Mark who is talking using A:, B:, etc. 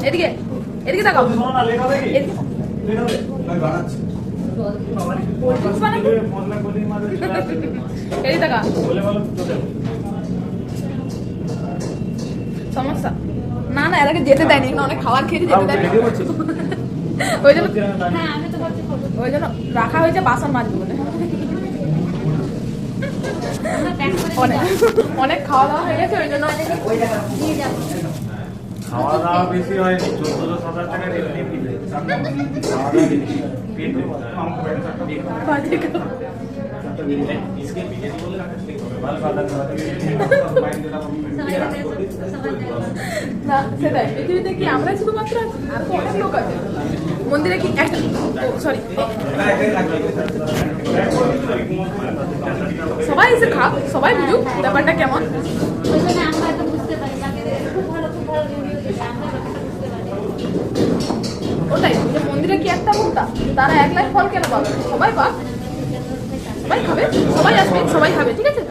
A: এদিকে এদিকে তাকাও সমস্যা না না এর আগে যেতে দেয়নি অনেক খাবার খেয়েছি যেতে দেয়নি ওই জন্য রাখা হয়েছে বাসন মাজবো অনেক খাওয়া দাওয়া হয়ে গেছে ওই জন্য
B: খাওয়া দাওয়া বেশি হয় 14,000 টাকা
A: না সেটাই পৃথিবীতে কি আমরা শুধুমাত্র আছি আর তো অনেক লোক আছে মন্দিরে কি একটা সরি সবাই এসে খাক সবাই বুঝুক ব্যাপারটা কেমন ওটাই মন্দিরে কি একটা ভোক্তা তারা একলাই ফল কেন পাবে সবাই পাক সবাই খাবে সবাই আসবে সবাই খাবে ঠিক আছে